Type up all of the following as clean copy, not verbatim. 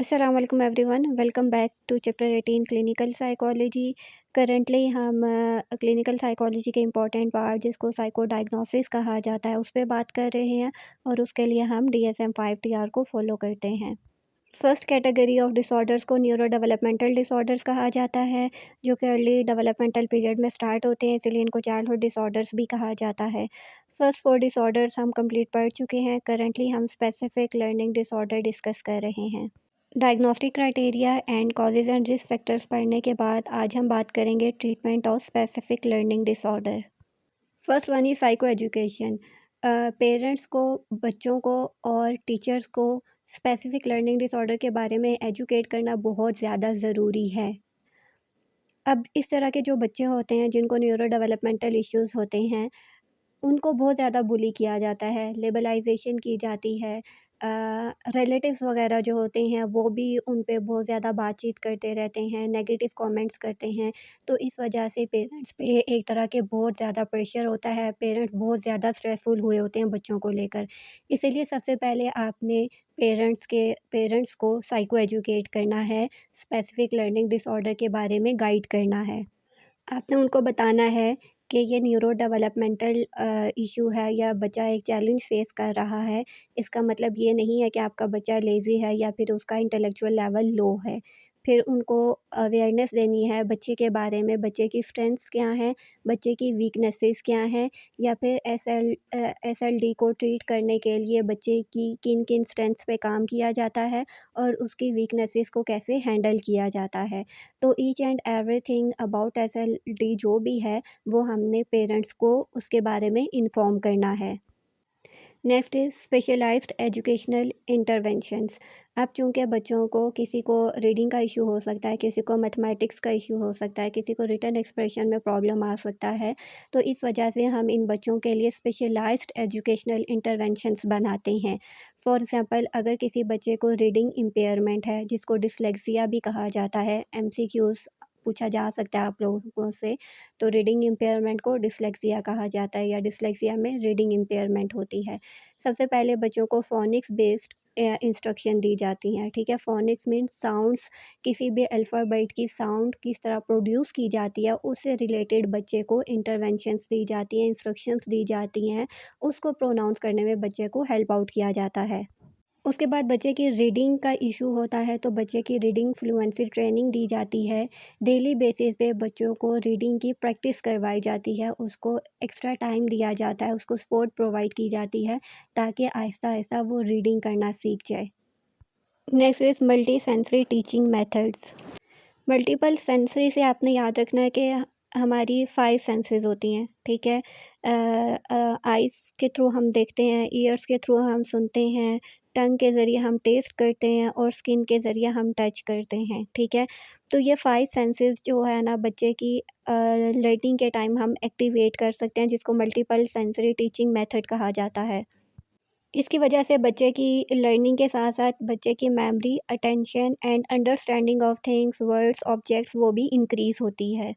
अस्सलाम वालेकुम everyone, welcome back to chapter 18 clinical psychology. Currently हम क्लिनिकल साइकोलॉजी के इम्पॉर्टेंट पार्ट जिसको साइको डायग्नोसिस कहा जाता है उस पे बात कर रहे हैं और उसके लिए हम DSM-5 TR को फॉलो करते हैं। फर्स्ट कैटेगरी ऑफ डिसऑर्डर्स को न्यूरो डेवलपमेंटल डिसऑर्डर्स कहा जाता है, जो कि अर्ली डेवलपमेंटल पीरियड में स्टार्ट होते हैं, इसीलिए इनको चाइल्डहुड डिसऑर्डर्स भी कहा जाता है। फर्स्ट 4 डिसऑर्डर्स हम कंप्लीट पढ़ चुके हैं। करंटली हम स्पेसिफिक लर्निंग डिसऑर्डर डिस्कस कर रहे हैं। Diagnostic criteria and causes and risk factors पढ़ने के बाद आज हम बात करेंगे treatment of specific learning disorder. First one is psycho education. Parents को, बच्चों को और टीचर्स को स्पेसिफिक लर्निंग डिसऑर्डर के बारे में एजुकेट करना बहुत ज़्यादा ज़रूरी है। अब इस तरह के जो बच्चे होते हैं जिनको न्यूरो डेवलपमेंटल इश्यूज़ होते हैं, उनको बहुत ज़्यादा बुली किया जाता है, लेबलाइज़ेशन की जाती है। रिलेटिव्स वग़ैरह जो होते हैं वो भी उन पे बहुत ज़्यादा बातचीत करते रहते हैं, नेगेटिव कमेंट्स करते हैं। तो इस वजह से पेरेंट्स पे एक तरह के बहुत ज़्यादा प्रेशर होता है, पेरेंट्स बहुत ज़्यादा स्ट्रेसफुल हुए होते हैं बच्चों को लेकर। इसीलिए सबसे पहले आपने पेरेंट्स को साइको एजुकेट करना है, स्पेसिफ़िक लर्निंग डिसऑर्डर के बारे में गाइड करना है। आपने उनको बताना है कि ये न्यूरो डेवलपमेंटल इशू है या बच्चा एक चैलेंज फेस कर रहा है। इसका मतलब ये नहीं है कि आपका बच्चा लेज़ी है या फिर उसका इंटेलेक्चुअल लेवल लो है। फिर उनको अवेयरनेस देनी है बच्चे के बारे में, बच्चे की स्ट्रेंथ्स क्या हैं, बच्चे की वीकनेसेस क्या हैं, या फिर एसएलडी को ट्रीट करने के लिए बच्चे की किन-किन स्ट्रेंथ्स पे काम किया जाता है और उसकी वीकनेसेस को कैसे हैंडल किया जाता है। तो each and everything about SLD जो भी है, वो हमने पेरेंट्स को उसके बारे में इन्फॉर्म करना है। Next is specialised educational interventions. अब चूँकि बच्चों को, किसी को रीडिंग का इशू हो सकता है, किसी को मैथमेटिक्स का इशू हो सकता है, किसी को रिटन एक्सप्रेशन में प्रॉब्लम आ सकता है, तो इस वजह से हम इन बच्चों के लिए स्पेशलाइज्ड एजुकेशनल इंटरवेंशंस बनाते हैं। फॉर एग्ज़ाम्पल, अगर किसी बच्चे को रीडिंग इम्पेयरमेंट है, जिसको डिस्लेक्सिया भी कहा जाता है, एमसीक्यूज़ पूछा जा सकता है आप लोगों से, तो रीडिंग इम्पेयरमेंट को डिस्लेक्सिया कहा जाता है या डिस्लेक्सिया में रीडिंग इम्पेयरमेंट होती है। सबसे पहले बच्चों को फ़ोनिक्स बेस्ड इंस्ट्रक्शन दी जाती हैं, ठीक है? फ़ोनिक्स मीन्स साउंड्स, किसी भी अल्फ़ाबेट की साउंड किस तरह प्रोड्यूस की जाती है, उससे रिलेटेड बच्चे को इंटरवेंशंस दी जाती हैं, इंस्ट्रक्शंस दी जाती हैं, उसको प्रोनाउंस करने में बच्चे को हेल्प आउट किया जाता है। उसके बाद बच्चे की रीडिंग का इशू होता है, तो बच्चे की रीडिंग फ्लुएंसी ट्रेनिंग दी जाती है। डेली बेसिस पे बच्चों को रीडिंग की प्रैक्टिस करवाई जाती है, उसको एक्स्ट्रा टाइम दिया जाता है, उसको सपोर्ट प्रोवाइड की जाती है, ताकि आहिस्ता-आहिस्ता वो रीडिंग करना सीख जाए। Next is multi sensory teaching methods. Multiple sensory से आपने याद रखना है कि हमारी 5 सेंसेस होती हैं, ठीक है? आइज़ के थ्रू हम देखते हैं, ईयर्स के थ्रू हम सुनते हैं, टंग के ज़रिए हम टेस्ट करते हैं और स्किन के ज़रिए हम टच करते हैं, ठीक है? तो ये 5 सेंसेस जो है ना बच्चे की लर्निंग के टाइम हम एक्टिवेट कर सकते हैं, जिसको मल्टीपल सेंसरी टीचिंग मेथड कहा जाता है। इसकी वजह से बच्चे की लर्निंग के साथ-साथ बच्चे की memory, attention and understanding of things, words, objects वो भी इंक्रीज़ होती है।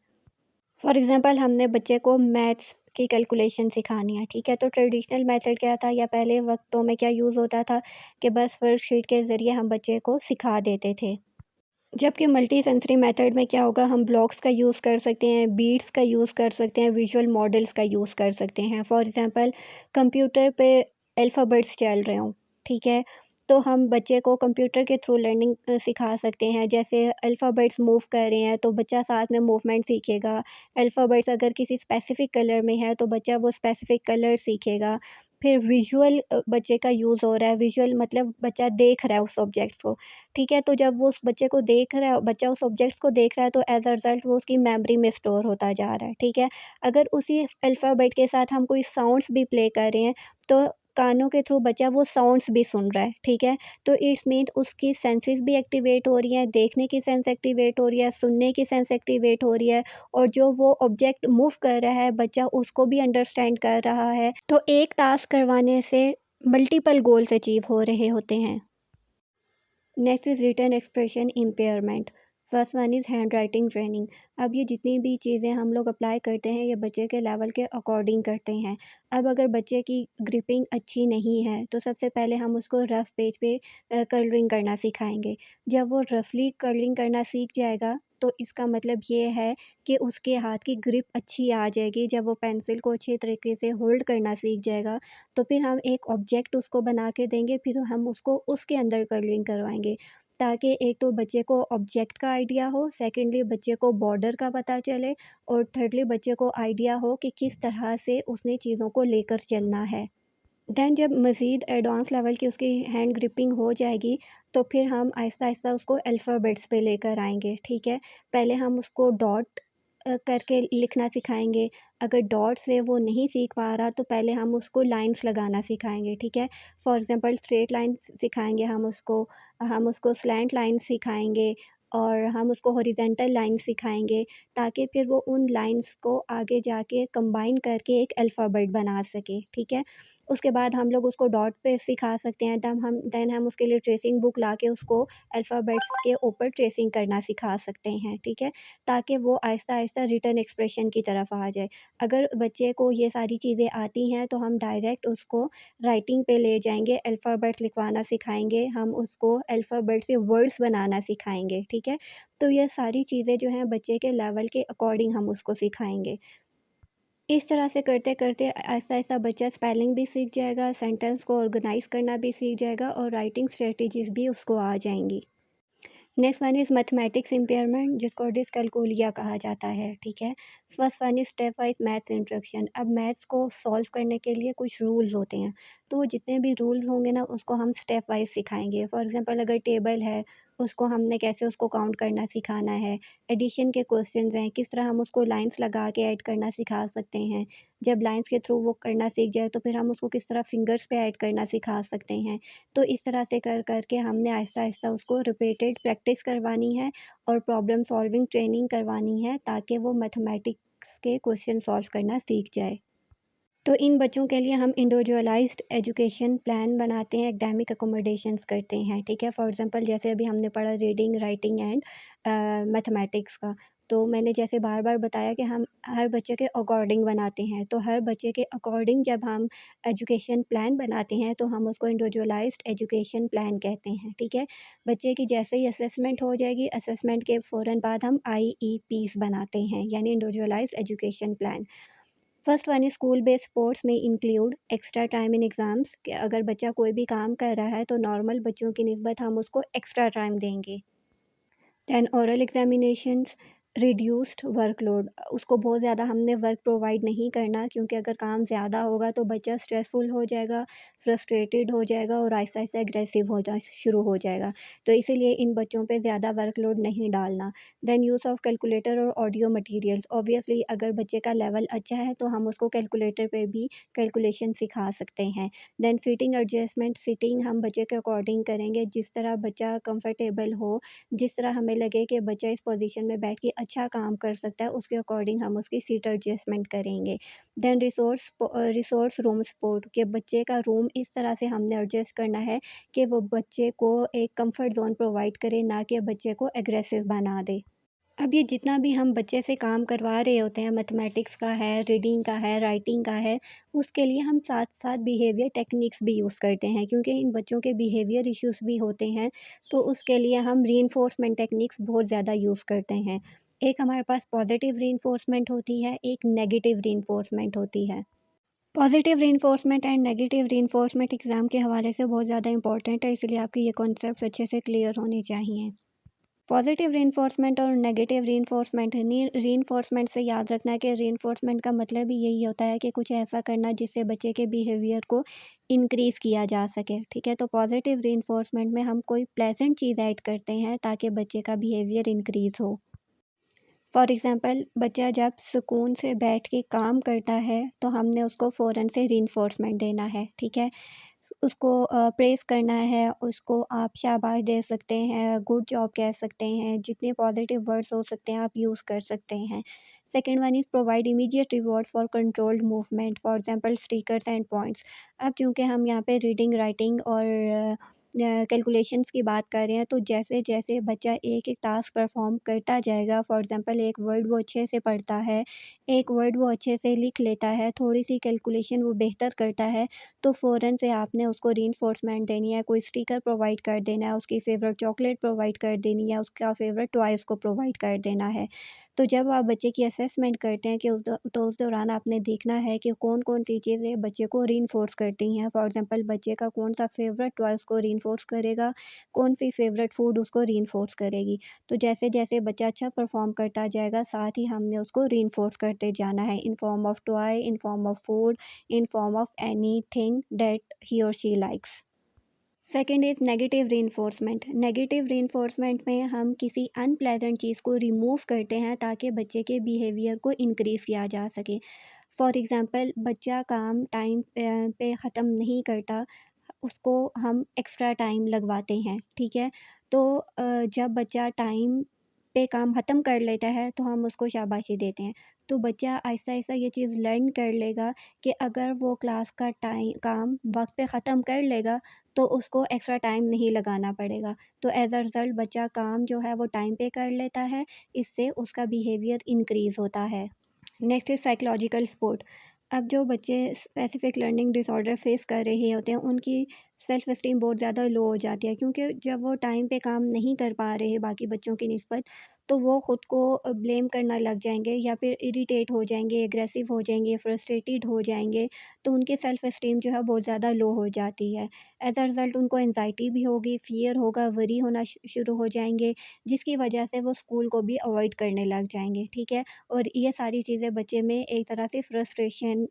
फॉर एग्ज़ाम्पल, हमने बच्चे को मैथ्स की कैलकुलेशन सिखानी है, ठीक है? तो ट्रेडिशनल मेथड क्या था, या पहले वक़्तों में क्या यूज़ होता था कि बस वर्कशीट के ज़रिए हम बच्चे को सिखा देते थे। जबकि मल्टी सेंसरी मेथड में क्या होगा, हम ब्लॉक्स का यूज़ कर सकते हैं, बीट्स का यूज़ कर सकते हैं, विजुअल मॉडल्स का यूज़ कर सकते हैं। फॉर एग्ज़ाम्पल, कंप्यूटर पे अल्फ़ाबेट्स चल रहे हों, ठीक है? तो हम बच्चे को कंप्यूटर के थ्रू लर्निंग सिखा सकते हैं। जैसे अल्फ़ाबेट्स मूव कर रहे हैं, तो बच्चा साथ में मूवमेंट सीखेगा। अल्फ़ाबेट्स अगर किसी स्पेसिफ़िक कलर में है, तो बच्चा वो स्पेसिफ़िक कलर सीखेगा। फिर विजुअल बच्चे का यूज़ हो रहा है, विजुअल मतलब बच्चा देख रहा है उस ऑब्जेक्ट्स को। ठीक है, तो जब वो उस बच्चे को देख रहा है, बच्चा उस ऑब्जेक्ट्स को देख रहा है, तो एज़ अ रिज़ल्ट वो उसकी मेमोरी में स्टोर होता जा रहा है, ठीक है। अगर उसी अल्फ़ाबेट के साथ हम कोई साउंड्स भी प्ले कर रहे हैं, तो कानों के थ्रू बच्चा वो साउंड्स भी सुन रहा है, ठीक है। तो इट्स मीन उसकी सेंसेस भी एक्टिवेट हो रही हैं, देखने की सेंस एक्टिवेट हो रही है, सुनने की सेंस एक्टिवेट हो रही है, और जो वो ऑब्जेक्ट मूव कर रहा है, बच्चा उसको भी अंडरस्टैंड कर रहा है। तो एक टास्क करवाने से मल्टीपल गोल्स अचीव हो रहे होते हैं। Next is written expression impairment. First one is handwriting training. अब ये जितनी भी चीज़ें हम लोग अप्लाई करते हैं, ये बच्चे के लेवल के अकॉर्डिंग करते हैं। अब अगर बच्चे की ग्रिपिंग अच्छी नहीं है, तो सबसे पहले हम उसको रफ़ पेज पे कलरिंग करना सिखाएँगे। जब वो रफ़ली कलरिंग करना सीख जाएगा, तो इसका मतलब ये है कि उसके हाथ की ग्रिप अच्छी आ जाएगी। जब वो पेंसिल को अच्छे तरीके से होल्ड करना सीख जाएगा, तो फिर हम एक ऑब्जेक्ट उसको बना के देंगे, फिर हम उसको उसके अंदर कलरिंग करवाएँगे। ताकि एक तो बच्चे को ऑब्जेक्ट का आइडिया हो, सेकंडली बच्चे को बॉर्डर का पता चले और थर्डली बच्चे को आइडिया हो कि किस तरह से उसने चीज़ों को लेकर चलना है। देन जब मज़ीद एडवांस लेवल की उसकी हैंड ग्रिपिंग हो जाएगी, तो फिर हम आहिस्ता-आहिस्ता उसको अल्फ़ाबेट्स पे लेकर आएँगे, ठीक है? पहले हम उसको डॉट करके लिखना सिखाएँगे। अगर डॉट से वो नहीं सीख पा रहा, तो पहले हम उसको लाइन्स लगाना सिखाएँगे, ठीक है? फॉर एग्ज़ाम्पल स्ट्रेट लाइन्स सिखाएँगे हम उसको स्लैंट लाइन्स सिखाएँगे और हम उसको हॉरिज़ॉन्टल लाइन सिखाएँगे, ताकि फिर वो उन लाइन्स को आगे जाके कंबाइन करके एक अल्फ़ाबेट बना सके, ठीक है? उसके बाद हम लोग उसको डॉट पे सिखा सकते हैं, देन हम उसके लिए ट्रेसिंग बुक लाके उसको अल्फ़ाबेट्स के ऊपर ट्रेसिंग करना सिखा सकते हैं, ठीक है? ताकि वो आहिस्ता-आहिस्ता रिटन एक्सप्रेशन की तरफ आ जाए। अगर बच्चे को ये सारी चीज़ें आती हैं, तो हम डायरेक्ट उसको राइटिंग पे ले जाएँगे, अल्फ़ाबेट्स लिखवाना सिखाएँगे, हम उसको अल्फ़ाबेट से वर्ड्स बनाना सिखाएँगे, ठीक है? तो ये सारी चीज़ें जो हैं बच्चे के लेवल के अकॉर्डिंग हम उसको सिखाएँगे। इस तरह से करते-करते आहिस्ता-आहिस्ता बच्चा स्पेलिंग भी सीख जाएगा, सेंटेंस को ऑर्गेनाइज़ करना भी सीख जाएगा और राइटिंग स्ट्रैटेजीज़ भी उसको आ जाएँगी। Next one is mathematics impairment, जिसको डिसकैल्कुलिया कहा जाता है, ठीक है? First one is step wise maths instruction. अब मैथ्स को सॉल्व करने के लिए कुछ रूल्स होते हैं, तो वो जितने भी रूल्स होंगे ना, उसको हम स्टेप वाइज़ सिखाएँगे। फॉर एग्ज़ाम्पल अगर टेबल है, उसको हमने कैसे उसको काउंट करना सिखाना है। एडिशन के क्वेश्चंस हैं, किस तरह हम उसको लाइन्स लगा के ऐड करना सिखा सकते हैं। जब लाइन्स के थ्रू वो करना सीख जाए, तो फिर हम उसको किस तरह फिंगर्स पे ऐड करना सिखा सकते हैं। तो इस तरह से कर के हमने आहिस्ता-आहिस्ता उसको रिपीटेड प्रैक्टिस करवानी है और प्रॉब्लम सॉल्विंग ट्रेनिंग करवानी है, ताकि वो मैथमेटिक्स के क्वेश्चन सॉल्व करना सीख जाए। तो इन बच्चों के लिए हम इंडिविजुअलाइज़्ड एजुकेशन प्लान बनाते हैं, एकेडमिक अकोमोडेशंस करते हैं, ठीक है? फॉर एग्ज़ाम्पल जैसे अभी हमने पढ़ा रीडिंग, राइटिंग एंड मैथमेटिक्स का, तो मैंने जैसे बार-बार बताया कि हम हर बच्चे के अकॉर्डिंग बनाते हैं, तो हर बच्चे के अकॉर्डिंग जब हम एजुकेशन प्लान बनाते हैं, तो हम उसको इंडिविजुअलाइज़्ड एजुकेशन प्लान कहते हैं, ठीक है? बच्चे की जैसे ही असेसमेंट हो जाएगी, असेसमेंट के फ़ौरन बाद हम आईईपीज़ बनाते हैं, यानी individualised education plan. First one is school based sports में include extra time in exams, कि अगर बच्चा कोई भी काम कर रहा है, तो नॉर्मल बच्चों की निस्बत हम उसको एक्स्ट्रा टाइम देंगे। Then oral examinations, reduced workload, उसको बहुत ज़्यादा हमने वर्क प्रोवाइड नहीं करना, क्योंकि अगर काम ज़्यादा होगा तो बच्चा स्ट्रेसफुल हो जाएगा, फ्रस्ट्रेटेड हो जाएगा और आहिस्ता-आहिस्ता एग्रेसिव होना शुरू हो जाएगा। तो इसीलिए इन बच्चों पे ज़्यादा वर्कलोड नहीं डालना। देन यूज़ ऑफ कैलकुलेटर और ऑडियो मटीरियल्स, ऑब्वियसली अगर बच्चे का लेवल अच्छा है, तो हम उसको कैलकुलेटर पे भी कैलकुलेशन सिखा सकते हैं। देन सीटिंग एडजस्टमेंट, सीटिंग हम बच्चे के अकॉर्डिंग करेंगे, जिस तरह बच्चा कंफर्टेबल हो, जिस तरह हमें लगे कि बच्चा इस पोजीशन में बैठ के अच्छा काम कर सकता है, उसके अकॉर्डिंग हम उसकी सीट एडजस्टमेंट करेंगे। देन रिसोर्स रूम सपोर्ट, कि बच्चे का रूम इस तरह से हमने एडजस्ट करना है कि वो बच्चे को एक कंफर्ट ज़ोन प्रोवाइड करे, ना कि बच्चे को एग्रेसिव बना दे। अब ये जितना भी हम बच्चे से काम करवा रहे होते हैं, मैथमेटिक्स का है, रीडिंग का है, राइटिंग का है, उसके लिए हम साथ-साथ बिहेवियर टेक्निक्स भी यूज़ करते हैं, क्योंकि इन बच्चों के बिहेवियर इश्यूज़ भी होते हैं, तो उसके लिए हम रीइंफोर्समेंट टेक्निक्स बहुत ज़्यादा यूज़ करते हैं। एक हमारे पास पॉज़िटिव रीइंफोर्समेंट होती है, एक नेगेटिव रीइंफोर्समेंट होती है। Positive reinforcement and negative reinforcement exam के हवाले से बहुत ज़्यादा इंपॉर्टेंट है, इसलिए आपके ये कॉन्सेप्ट्स अच्छे से क्लियर होने चाहिए। पॉजिटिव रीइंफोर्समेंट और नेगेटिव रीइंफोर्समेंट, रीइंफोर्समेंट से याद रखना है कि रीइंफोर्समेंट का मतलब ही यही होता है कि कुछ ऐसा करना जिससे बच्चे के बिहेवियर को इंक्रीज़ किया जा सके, ठीक है? तो पॉजिटिव रीइंफोर्समेंट में हम कोई प्लेजेंट चीज़ ऐड करते हैं, ताकि बच्चे का बिहेवियर इंक्रीज़ हो। फॉर एग्ज़ाम्पल बच्चा जब सुकून से बैठ के काम करता है, तो हमने उसको फ़ौरन से रीइंफोर्समेंट देना है, ठीक है? उसको प्रेज़ करना है, उसको आप शाबाश दे सकते हैं, गुड जॉब कह सकते हैं, जितने पॉज़िटिव वर्ड्स हो सकते हैं आप यूज़ कर सकते हैं। Second one is provide immediate reward for controlled movement, for example stickers and points. अब चूँकि हम यहाँ पे रीडिंग, राइटिंग और कैलकुलेशंस की बात कर रहे हैं, तो जैसे-जैसे बच्चा एक-एक टास्क परफ़ॉर्म करता जाएगा, फॉर एग्ज़ाम्पल एक वर्ड वो अच्छे से पढ़ता है, एक वर्ड वो अच्छे से लिख लेता है, थोड़ी-सी कैलकुलेशन वो बेहतर करता है, तो फ़ौरन से आपने उसको रीइंफोर्समेंट देनी है, कोई स्टिकर प्रोवाइड कर देना है, उसकी फ़ेवरेट चॉकलेट प्रोवाइड कर देनी है, उसका फ़ेवरेट टॉय उसको प्रोवाइड कर देना है। तो जब आप बच्चे की असेसमेंट करते हैं कि उस दौरान आपने देखना है कि कौन-कौन सी चीज़ें बच्चे को रीइंफोर्स करती हैं। फॉर एग्ज़ाम्पल बच्चे का कौन-सा फ़ेवरेट टॉय उसको रीइंफोर्स करेगा, कौन-सी फ़ेवरेट फूड उसको रीइंफोर्स करेगी। तो जैसे-जैसे बच्चा अच्छा परफ़ॉर्म करता जाएगा, साथ ही हमने उसको रीइंफोर्स करते जाना है in form of toy, in form of food, in form of anything that he और she likes. Second is negative reinforcement. Negative reinforcement में हम किसी अनप्लेज़ेंट चीज़ को रिमूव करते हैं ताकि बच्चे के बिहेवियर को इंक्रीज़ किया जा सके। फॉर एग्ज़ाम्पल बच्चा काम टाइम पे ख़त्म नहीं करता, उसको हम एक्स्ट्रा टाइम लगवाते हैं, ठीक है? तो जब बच्चा टाइम पे काम ख़त्म कर लेता है, तो हम उसको शाबाशी देते हैं। तो बच्चा आहिस्ता-आहिस्ता ये चीज़ लर्न कर लेगा कि अगर वो क्लास का काम वक़्त पे ख़त्म कर लेगा, तो उसको एक्स्ट्रा टाइम नहीं लगाना पड़ेगा। तो एज़ अ रिज़ल्ट बच्चा काम जो है वो टाइम पे कर लेता है, इससे उसका बिहेवियर इंक्रीज़ होता है। Next is psychological support. अब जो बच्चे स्पेसिफिक लर्निंग डिसऑर्डर फेस कर रहे होते हैं, उनकी सेल्फ एस्टीम बहुत ज़्यादा लो हो जाती है, क्योंकि जब वो टाइम पे काम नहीं कर पा रहे बाकी बच्चों की निस्बत, तो वो ख़ुद को ब्लेम करना लग जाएंगे या फिर इरिटेट हो जाएंगे, एग्रेसिव हो जाएंगे, फ्रस्ट्रेटेड हो जाएंगे। तो उनकी सेल्फ एस्टीम जो है बहुत ज़्यादा लो हो जाती है। एज अ रिज़ल्ट उनको एनजाइटी भी होगी, फियर होगा, वरी होना शुरू हो जाएंगे, जिसकी वजह से वो स्कूल को भी अवॉइड करने लग जाएंगे, ठीक है। और ये सारी चीज़ें बच्चे में एक तरह से फ्रस्ट्रेशन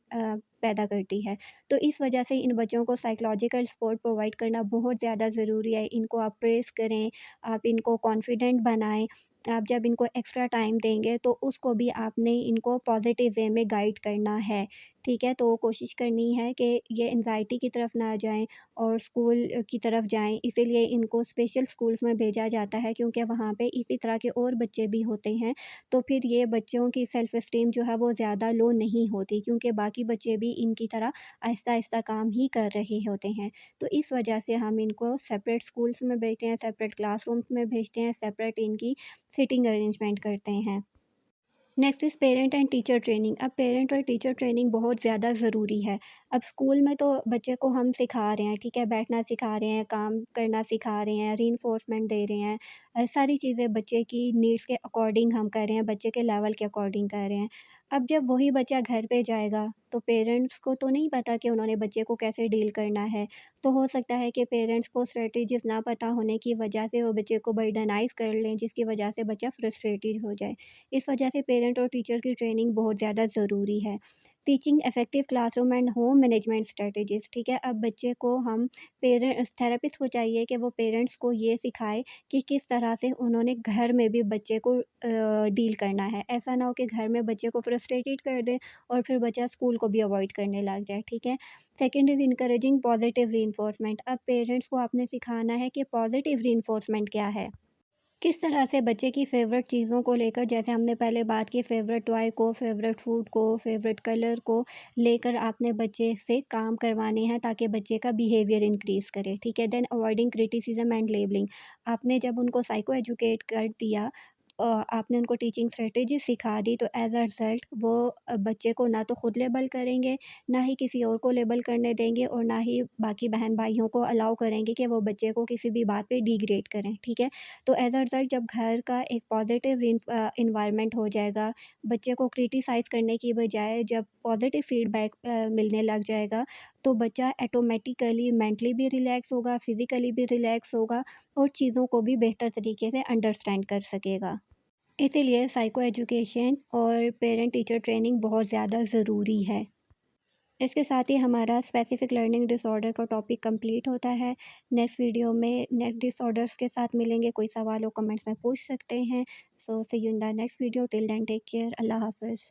पैदा करती है। तो इस वजह से इन बच्चों को साइकोलॉजिकल सपोर्ट प्रोवाइड करना बहुत ज़्यादा ज़रूरी है। इनको आप प्रेज़ करें, आप इनको कॉन्फिडेंट बनाएँ। आप जब इनको एक्स्ट्रा टाइम देंगे, तो उसको भी आपने इनको पॉज़िटिव वे में गाइड करना है, ठीक है? तो कोशिश करनी है कि ये एंग्ज़ायटी की तरफ ना जाएँ और स्कूल की तरफ जाएँ। इसीलिए इनको स्पेशल स्कूल्स में भेजा जाता है, क्योंकि वहाँ पे इसी तरह के और बच्चे भी होते हैं। तो फिर ये बच्चों की सेल्फ एस्टीम जो है वो ज़्यादा लो नहीं होती, क्योंकि बाकी बच्चे भी इनकी तरह आहिस्ता-आहिस्ता काम ही कर रहे होते हैं। तो इस वजह से हम इनको सेपरेट स्कूल्स में भेजते हैं, सेपरेट क्लासरूम्स में भेजते हैं, सेपरेट इनकी सीटिंग अरेंजमेंट करते हैं। Next is parent and teacher training. अब पेरेंट और टीचर ट्रेनिंग बहुत ज़्यादा ज़रूरी है। अब स्कूल में तो बच्चे को हम सिखा रहे हैं, ठीक है, बैठना सिखा रहे हैं, काम करना सिखा रहे हैं, रीइंफोर्समेंट दे रहे हैं। सारी चीज़ें बच्चे की नीड्स के अकॉर्डिंग हम कर रहे हैं, बच्चे के लेवल के अकॉर्डिंग कर रहे हैं। अब जब वही बच्चा घर पे जाएगा, तो पेरेंट्स को तो नहीं पता कि उन्होंने बच्चे को कैसे डील करना है। तो हो सकता है कि पेरेंट्स को स्ट्रैटेजीज़ ना पता होने की वजह से वो बच्चे को बर्डनाइज़ कर लें, जिसकी वजह से बच्चा फ्रस्ट्रेटेड हो जाए। इस वजह से पेरेंट और टीचर की ट्रेनिंग बहुत ज़्यादा ज़रूरी है। Teaching effective classroom and home management strategies, ठीक है? अब बच्चे को हम थेरेपिस्ट को चाहिए कि वो पेरेंट्स को ये सिखाए कि किस तरह से उन्होंने घर में भी बच्चे को डील करना है। ऐसा ना हो कि घर में बच्चे को फ्रस्ट्रेटेड कर दें और फिर बच्चा स्कूल को भी अवॉइड करने लग जाए, ठीक है? Second is encouraging positive reinforcement. अब पेरेंट्स को आपने सिखाना है कि पॉजिटिव रीइंफोर्समेंट क्या है? किस तरह से बच्चे की फ़ेवरेट चीज़ों को लेकर, जैसे हमने पहले बात की फ़ेवरेट टॉय को, फ़ेवरेट फूड को, फ़ेवरेट कलर को लेकर आपने बच्चे से काम करवाने हैं ताकि बच्चे का बिहेवियर इंक्रीज़ करे, ठीक है? Then avoiding criticism and labelling. आपने जब उनको साइको एजुकेट कर दिया, आपने उनको टीचिंग स्ट्रैटेजी सिखा दी, तो एज़ अ रिज़ल्ट वो बच्चे को ना तो खुद लेबल करेंगे, ना ही किसी और को लेबल करने देंगे और ना ही बाकी बहन-भाइयों को अलाउ करेंगे कि वो बच्चे को किसी भी बात पे डिग्रेड करें, ठीक है? तो एज़ अ रिज़ल्ट जब घर का एक पॉज़िटिव एनवायरनमेंट हो जाएगा, बच्चे को क्रिटिसाइज़ करने की बजाय जब पॉज़िटिव फ़ीडबैक मिलने लग जाएगा, तो बच्चा ऑटोमैटिकली मेंटली भी रिलैक्स होगा, फ़िज़िकली भी रिलैक्स होगा और चीज़ों को भी बेहतर तरीके से अंडरस्टैंड कर सकेगा। इसीलिए साइको एजुकेशन और पेरेंट टीचर ट्रेनिंग बहुत ज़्यादा ज़रूरी है। इसके साथ ही हमारा स्पेसिफिक लर्निंग डिसऑर्डर का टॉपिक कंप्लीट होता है। नेक्स्ट वीडियो में नेक्स्ट डिसऑर्डर्स के साथ मिलेंगे। कोई सवाल हो कमेंट्स में पूछ सकते हैं। So see you in the next video. Till then take care. अल्लाह हाफ़िज़।